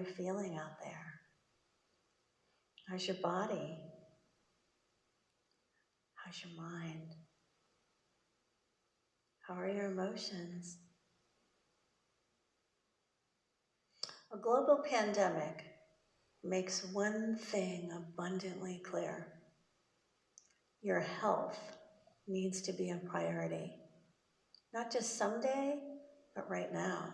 you feeling out there? How's your body? How's your mind? How are your emotions? A global pandemic makes one thing abundantly clear. Your health needs to be a priority. Not just someday, but right now.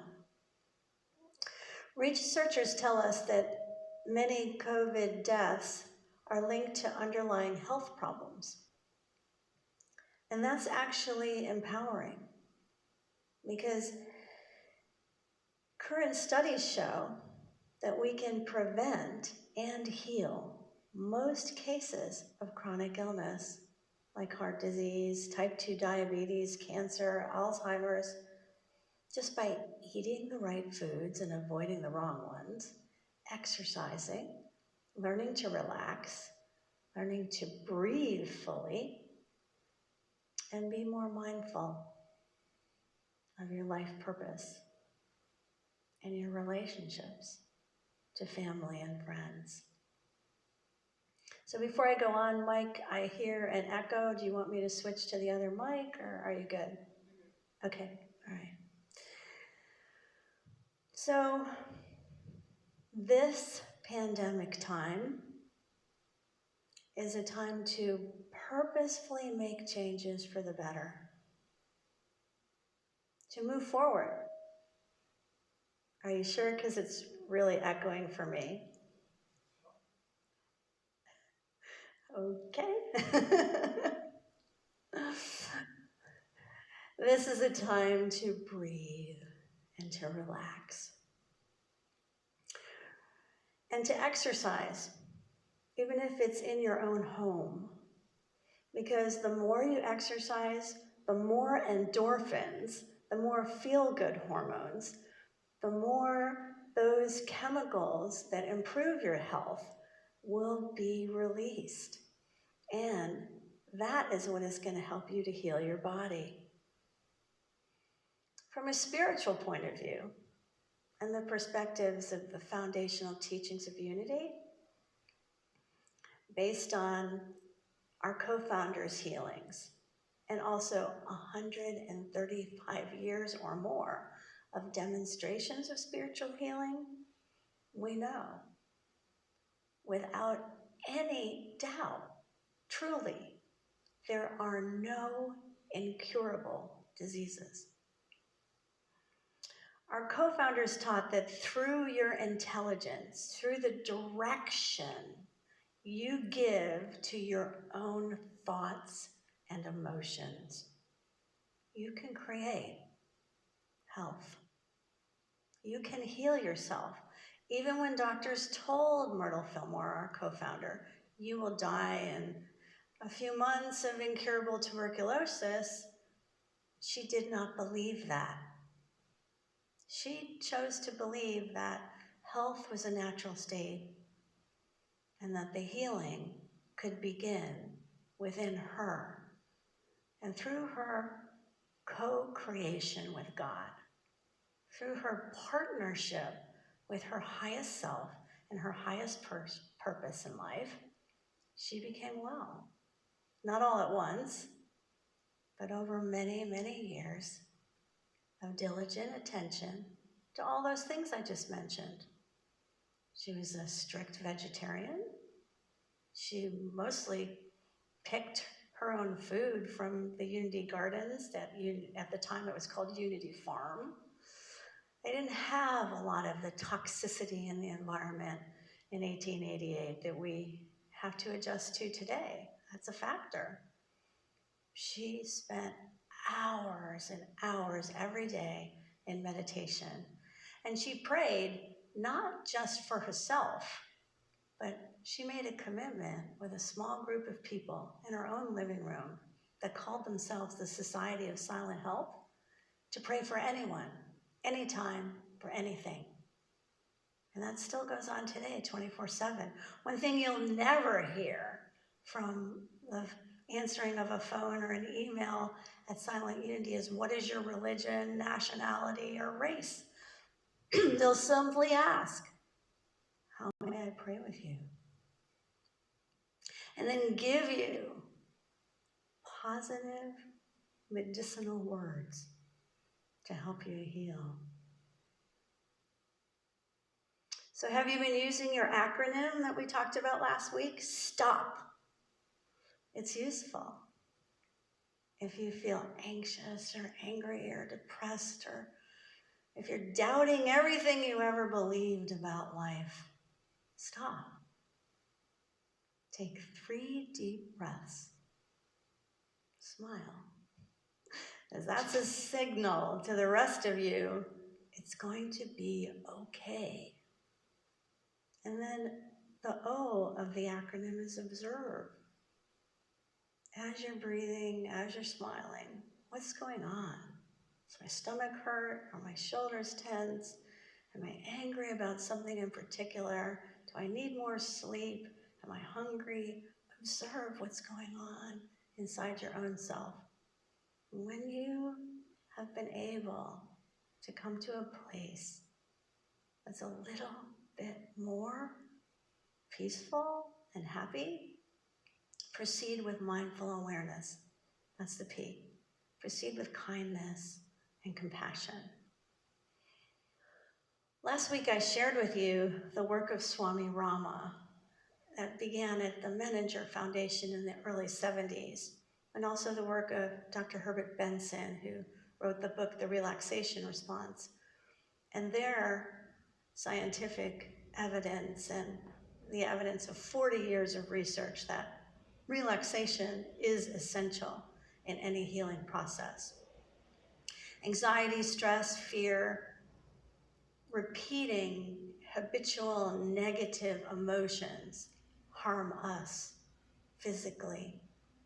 Researchers tell us that many COVID deaths are linked to underlying health problems. And that's actually empowering because current studies show that we can prevent and heal most cases of chronic illness like heart disease, type 2 diabetes, cancer, Alzheimer's, just by eating the right foods and avoiding the wrong ones, exercising, learning to relax, learning to breathe fully, and be more mindful of your life purpose and your relationships to family and friends. So before I go on, Mike, I hear an echo. Do you want me to switch to the other mic, or are you good? Okay, all right. So this pandemic time is a time to purposefully make changes for the better, to move forward. Are you sure? Because it's really echoing for me. Okay. This is a time to breathe and to relax. And to exercise, even if it's in your own home. Because the more you exercise, the more endorphins, the more feel-good hormones, the more those chemicals that improve your health will be released. And that is what is going to help you to heal your body. From a spiritual point of view, and the perspectives of the foundational teachings of unity, based on our co-founders' healings, and also 135 years or more of demonstrations of spiritual healing, we know, without any doubt, truly, there are no incurable diseases. Our co-founders taught that through your intelligence, through the direction you give to your own thoughts and emotions, you can create health. You can heal yourself. Even when doctors told Myrtle Fillmore, our co-founder, you will die in a few months of incurable tuberculosis, she did not believe that. She chose to believe that health was a natural state and that the healing could begin within her and through her co-creation with God, through her partnership with her highest self and her highest purpose in life, she became well. Not all at once, but over many, many years of diligent attention to all those things I just mentioned. She was a strict vegetarian. She mostly picked her own food from the Unity Gardens that at the time it was called Unity Farm. They didn't have a lot of the toxicity in the environment in 1888 that we have to adjust to today. That's a factor. She spent hours and hours every day in meditation. And she prayed not just for herself, but she made a commitment with a small group of people in her own living room that called themselves the Society of Silent Help to pray for anyone, anytime, for anything. And that still goes on today, 24/7. One thing you'll never hear from the answering of a phone or an email at Silent Unity is, what is your religion, nationality, or race? They'll simply ask, pray with you. And then give you positive medicinal words to help you heal. So have you been using your acronym that we talked about last week? STOP. It's useful. If you feel anxious or angry or depressed, or if you're doubting everything you ever believed about life, stop. Take 3 deep breaths. Smile. As that's a signal to the rest of you, it's going to be okay. And then the O of the acronym is observe. As you're breathing, as you're smiling, what's going on? Does my stomach hurt? Are my shoulders tense? Am I angry about something in particular? Do I need more sleep? Am I hungry? Observe what's going on inside your own self. When you have been able to come to a place that's a little bit more peaceful and happy, proceed with mindful awareness. That's the P. Proceed with kindness and compassion. Last week I shared with you the work of Swami Rama that began at the Menninger Foundation in the early 70s, and also the work of Dr. Herbert Benson, who wrote the book, The Relaxation Response. And their scientific evidence and the evidence of 40 years of research that relaxation is essential in any healing process. Anxiety, stress, fear, repeating habitual negative emotions harm us physically,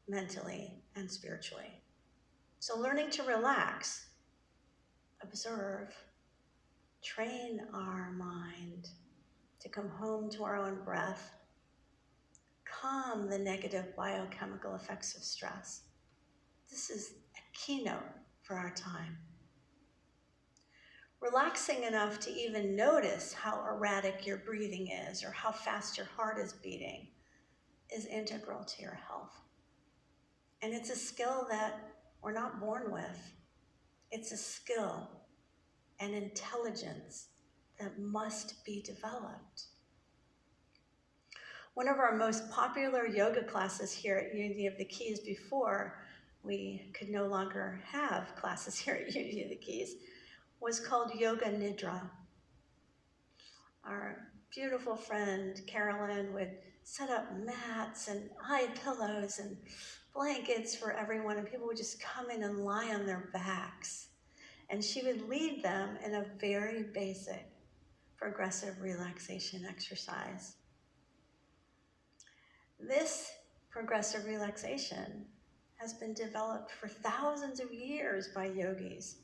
mentally, and spiritually. So learning to relax, observe, train our mind to come home to our own breath, calm the negative biochemical effects of stress. This is a keynote for our time. Relaxing enough to even notice how erratic your breathing is or how fast your heart is beating is integral to your health. And it's a skill that we're not born with. It's a skill and intelligence that must be developed. One of our most popular yoga classes here at Unity of the Keys, before we could no longer have classes here at Unity of the Keys, was called Yoga Nidra. Our beautiful friend Carolyn would set up mats and eye pillows and blankets for everyone, and people would just come in and lie on their backs. And she would lead them in a very basic progressive relaxation exercise. This progressive relaxation has been developed for thousands of years by yogis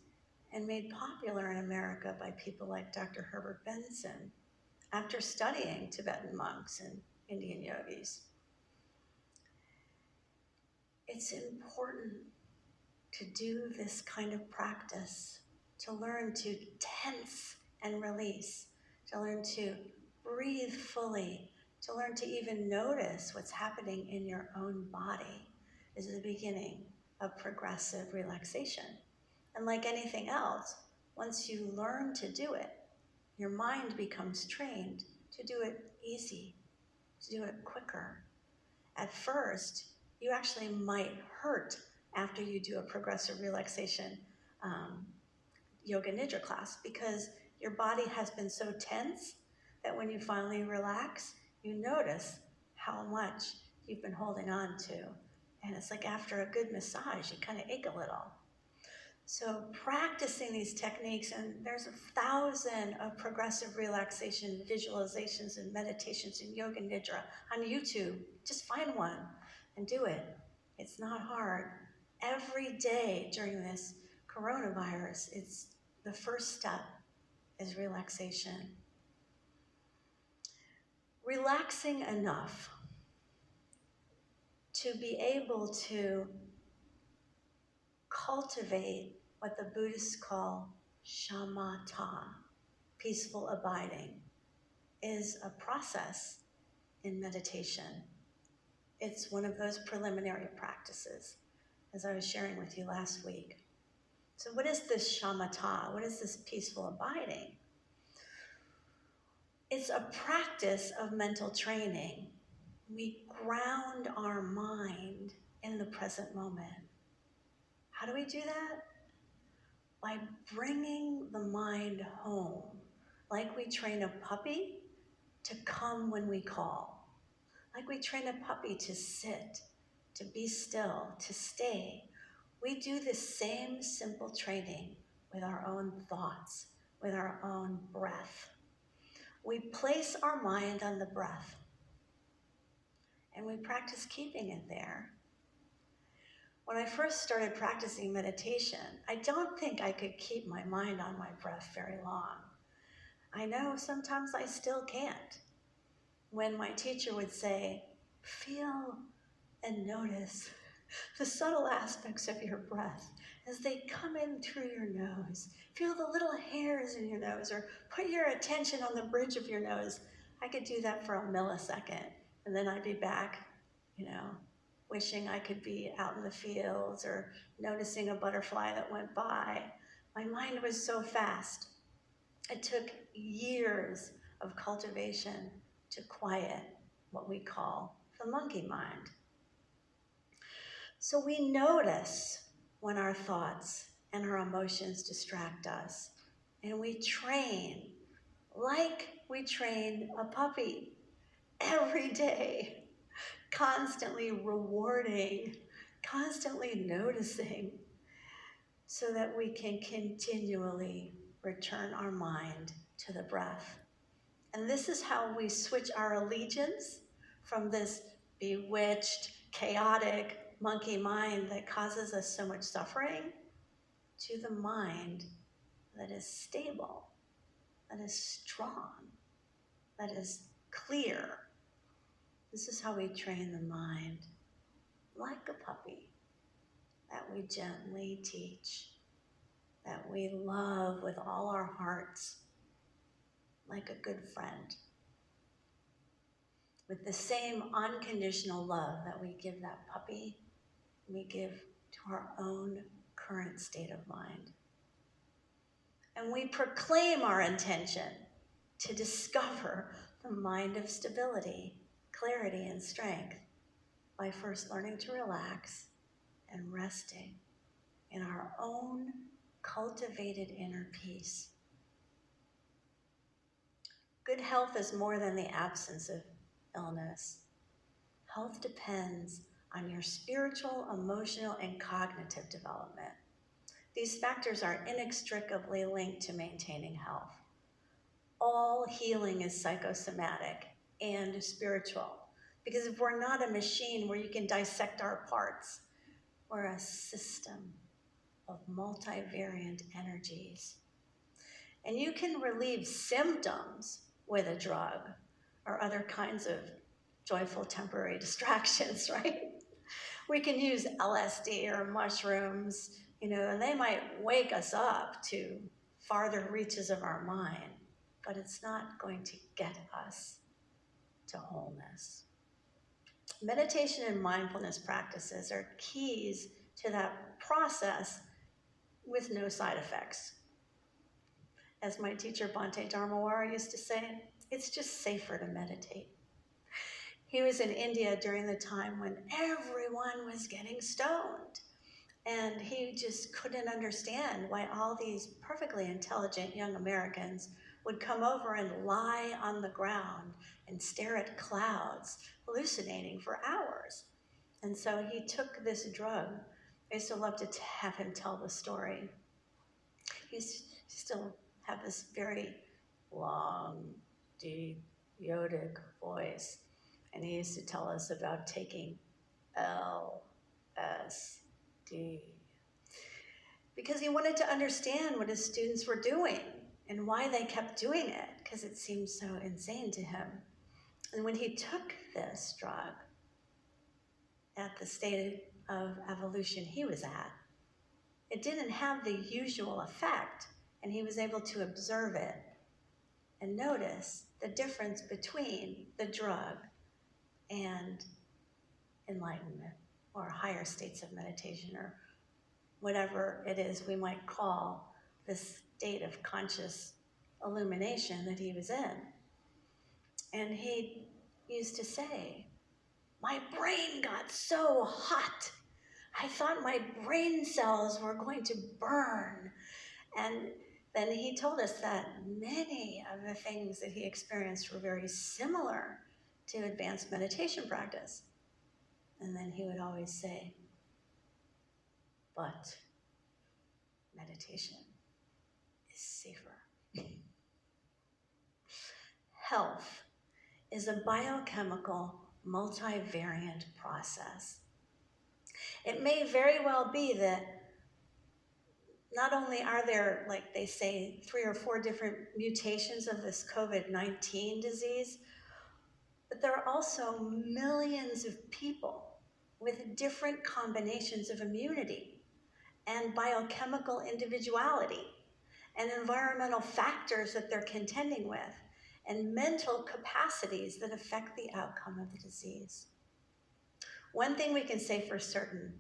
and made popular in America by people like Dr. Herbert Benson after studying Tibetan monks and Indian yogis. It's important to do this kind of practice, to learn to tense and release, to learn to breathe fully, to learn to even notice what's happening in your own body is the beginning of progressive relaxation. And like anything else, once you learn to do it, your mind becomes trained to do it easy, to do it quicker. At first, you actually might hurt after you do a progressive relaxation yoga nidra class because your body has been so tense that when you finally relax, you notice how much you've been holding on to. And it's like after a good massage, you kind of ache a little. So practicing these techniques, and there's 1,000 of progressive relaxation visualizations and meditations in Yoga Nidra on YouTube. Just find one and do it. It's not hard. Every day during this coronavirus, it's the first step is relaxation. Relaxing enough to be able to cultivate what the Buddhists call shamatha, peaceful abiding, is a process in meditation. It's one of those preliminary practices, as I was sharing with you last week. So what is this shamatha? What is this peaceful abiding? It's a practice of mental training. We ground our mind in the present moment. How do we do that? By bringing the mind home, like we train a puppy to come when we call, like we train a puppy to sit, to be still, to stay. We do the same simple training with our own thoughts, with our own breath. We place our mind on the breath, and we practice keeping it there. When I first started practicing meditation, I don't think I could keep my mind on my breath very long. I know sometimes I still can't. When my teacher would say, feel and notice the subtle aspects of your breath as they come in through your nose. Feel the little hairs in your nose, or put your attention on the bridge of your nose. I could do that for a millisecond, and then I'd be back, wishing I could be out in the fields or noticing a butterfly that went by. My mind was so fast. It took years of cultivation to quiet what we call the monkey mind. So we notice when our thoughts and our emotions distract us, and we train like we train a puppy every day, constantly rewarding, constantly noticing, so that we can continually return our mind to the breath. And this is how we switch our allegiance from this bewitched, chaotic monkey mind that causes us so much suffering to the mind that is stable, that is strong, that is clear. This is how we train the mind, like a puppy, that we gently teach, that we love with all our hearts, like a good friend, with the same unconditional love that we give that puppy, we give to our own current state of mind. And we proclaim our intention to discover the mind of stability, clarity, and strength by first learning to relax and resting in our own cultivated inner peace. Good health is more than the absence of illness. Health depends on your spiritual, emotional, and cognitive development. These factors are inextricably linked to maintaining health. All healing is psychosomatic and spiritual, because if we're not a machine where you can dissect our parts, we're a system of multivariant energies. And you can relieve symptoms with a drug or other kinds of joyful temporary distractions, right? We can use LSD or mushrooms, and they might wake us up to farther reaches of our mind, but it's not going to get us to wholeness. Meditation and mindfulness practices are keys to that process with no side effects. As my teacher Bhante Dharmawara used to say, it's just safer to meditate. He was in India during the time when everyone was getting stoned. And he just couldn't understand why all these perfectly intelligent young Americans would come over and lie on the ground and stare at clouds, hallucinating for hours. And so he took this drug. I used to love to have him tell the story. He still have this very long, deep, yogic voice. And he used to tell us about taking LSD, because he wanted to understand what his students were doing and why they kept doing it, because it seemed so insane to him. And when he took this drug at the state of evolution he was at, it didn't have the usual effect, and he was able to observe it and notice the difference between the drug and enlightenment, or higher states of meditation, or whatever it is we might call this state of conscious illumination that he was in. And he used to say, my brain got so hot. I thought my brain cells were going to burn. And then he told us that many of the things that he experienced were very similar to advanced meditation practice. And then he would always say, but meditation is safer. Health is a biochemical, multivariant process. It may very well be that not only are there, like they say, 3 or 4 different mutations of this COVID-19 disease, but there are also millions of people with different combinations of immunity and biochemical individuality and environmental factors that they're contending with and mental capacities that affect the outcome of the disease. One thing we can say for certain,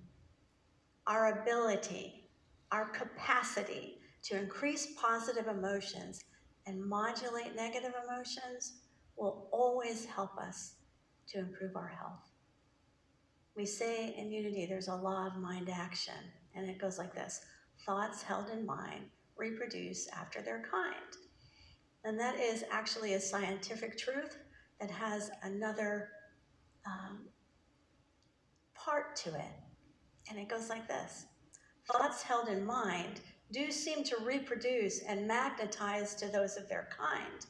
our ability, our capacity to increase positive emotions and modulate negative emotions will always help us to improve our health. We say in Unity there's a law of mind action, and it goes like this: thoughts held in mind reproduce after their kind. And that is actually a scientific truth that has another part to it. And it goes like this: thoughts held in mind do seem to reproduce and magnetize to those of their kind.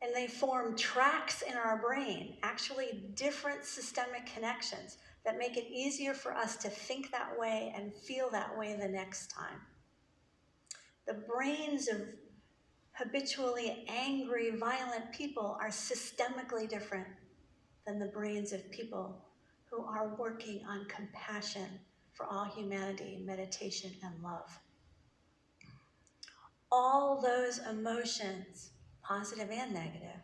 And they form tracks in our brain, actually different systemic connections that make it easier for us to think that way and feel that way the next time. The brains of habitually angry, violent people are systemically different than the brains of people who are working on compassion for all humanity, meditation, and love. All those emotions, positive and negative,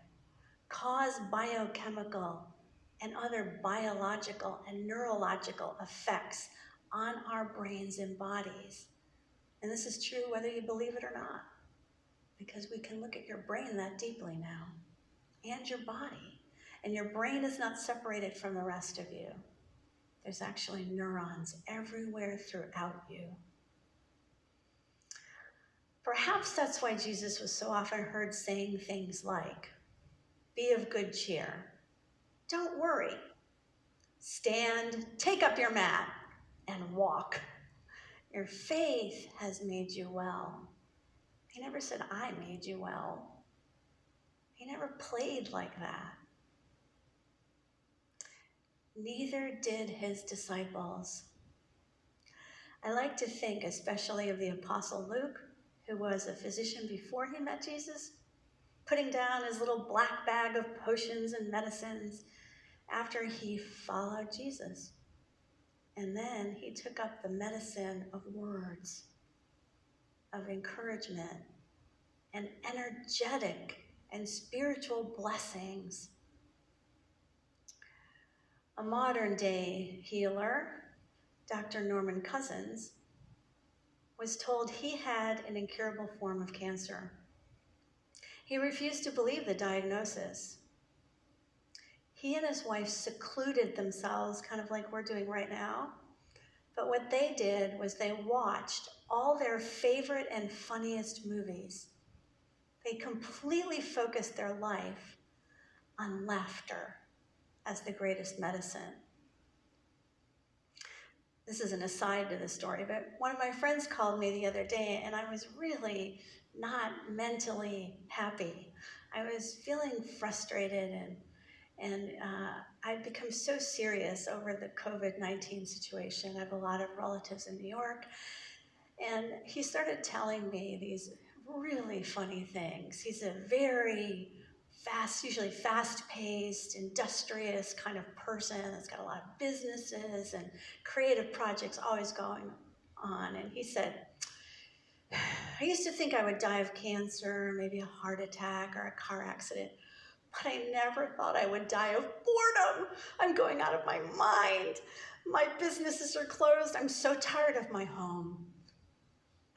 cause biochemical and other biological and neurological effects on our brains and bodies. And this is true whether you believe it or not, because we can look at your brain that deeply now, and your body. And your brain is not separated from the rest of you. There's actually neurons everywhere throughout you. Perhaps that's why Jesus was so often heard saying things like, be of good cheer, don't worry, stand, take up your mat, and walk. Your faith has made you well. He never said, I made you well. He never played like that. Neither did his disciples. I like to think especially of the Apostle Luke, who was a physician before he met Jesus, putting down his little black bag of potions and medicines after he followed Jesus. And then he took up the medicine of words, of encouragement, and energetic and spiritual blessings. A modern day healer, Dr. Norman Cousins, was told he had an incurable form of cancer. He refused to believe the diagnosis. He and his wife secluded themselves, kind of like we're doing right now. But what they did was they watched all their favorite and funniest movies. They completely focused their life on laughter as the greatest medicine. This is an aside to the story, but one of my friends called me the other day, and I was really not mentally happy. I was feeling frustrated, and I'd become so serious over the COVID-19 situation. I have a lot of relatives in New York, and he started telling me these really funny things. He's a very fast, usually fast-paced, industrious kind of person that's got a lot of businesses and creative projects always going on. And he said, I used to think I would die of cancer, maybe a heart attack or a car accident, but I never thought I would die of boredom. I'm going out of my mind. My businesses are closed. I'm so tired of my home.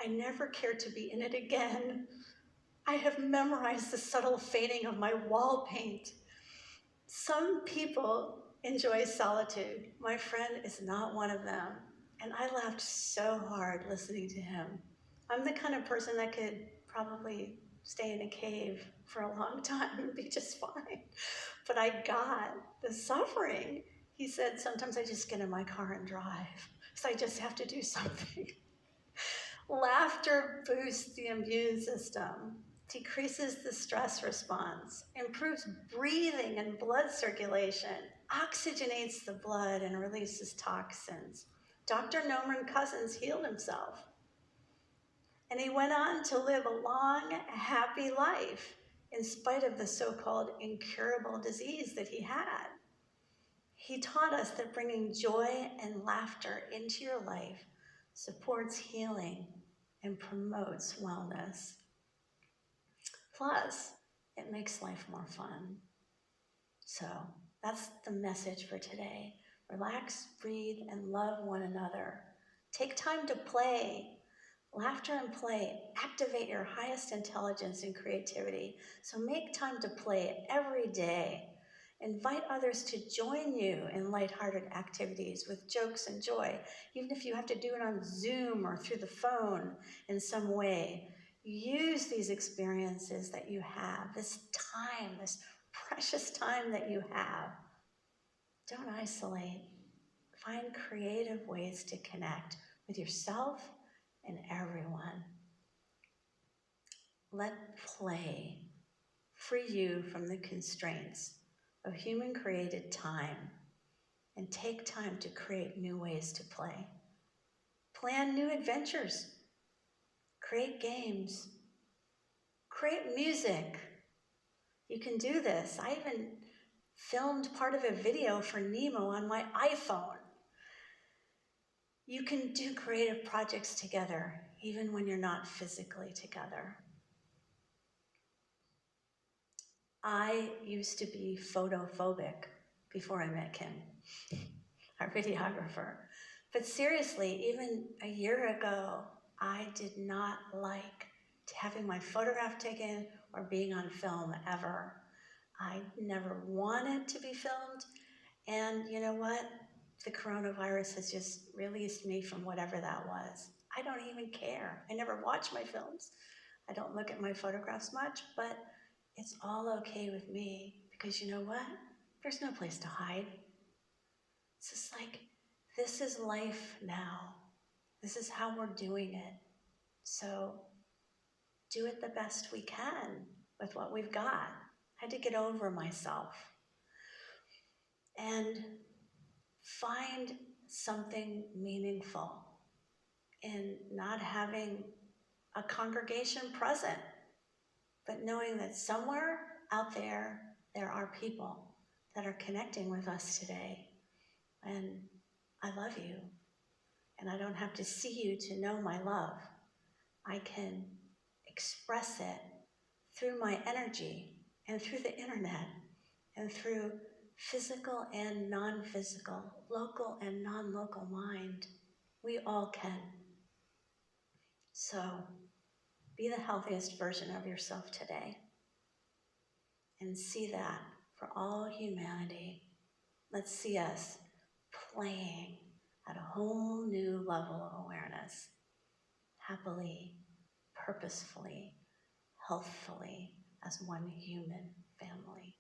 I never cared to be in it again. I have memorized the subtle fading of my wall paint. Some people enjoy solitude. My friend is not one of them. And I laughed so hard listening to him. I'm the kind of person that could probably stay in a cave for a long time and be just fine. But I got the suffering. He said, sometimes I just get in my car and drive. So I just have to do something. Laughter boosts the immune system, decreases the stress response, improves breathing and blood circulation, oxygenates the blood and releases toxins. Dr. Norman Cousins healed himself. And he went on to live a long, happy life in spite of the so-called incurable disease that he had. He taught us that bringing joy and laughter into your life supports healing and promotes wellness. Plus, it makes life more fun. So that's the message for today. Relax, breathe, and love one another. Take time to play. Laughter and play activate your highest intelligence and creativity. So make time to play every day. Invite others to join you in lighthearted activities with jokes and joy, even if you have to do it on Zoom or through the phone in some way. Use these experiences that you have, this time, this precious time that you have. Don't isolate. Find creative ways to connect with yourself and everyone. Let play free you from the constraints of human-created time and take time to create new ways to play. Plan new adventures. Create games. Create music. You can do this. I even filmed part of a video for Nemo on my iPhone. You can do creative projects together, even when you're not physically together. I used to be photophobic before I met Kim, our videographer. But seriously, even a year ago, I did not like having my photograph taken or being on film ever. I never wanted to be filmed. And you know what? The coronavirus has just released me from whatever that was. I don't even care. I never watch my films. I don't look at my photographs much, but it's all okay with me because you know what? There's no place to hide. It's just like, this is life now. This is how we're doing it. So do it the best we can with what we've got. I had to get over myself and find something meaningful in not having a congregation present, but knowing that somewhere out there, there are people that are connecting with us today. And I love you. And I don't have to see you to know my love. I can express it through my energy and through the internet and through physical and non-physical, local and non-local mind. We all can. So be the healthiest version of yourself today and see that for all humanity. Let's see us playing at a whole new level of awareness, happily, purposefully, healthfully, as one human family.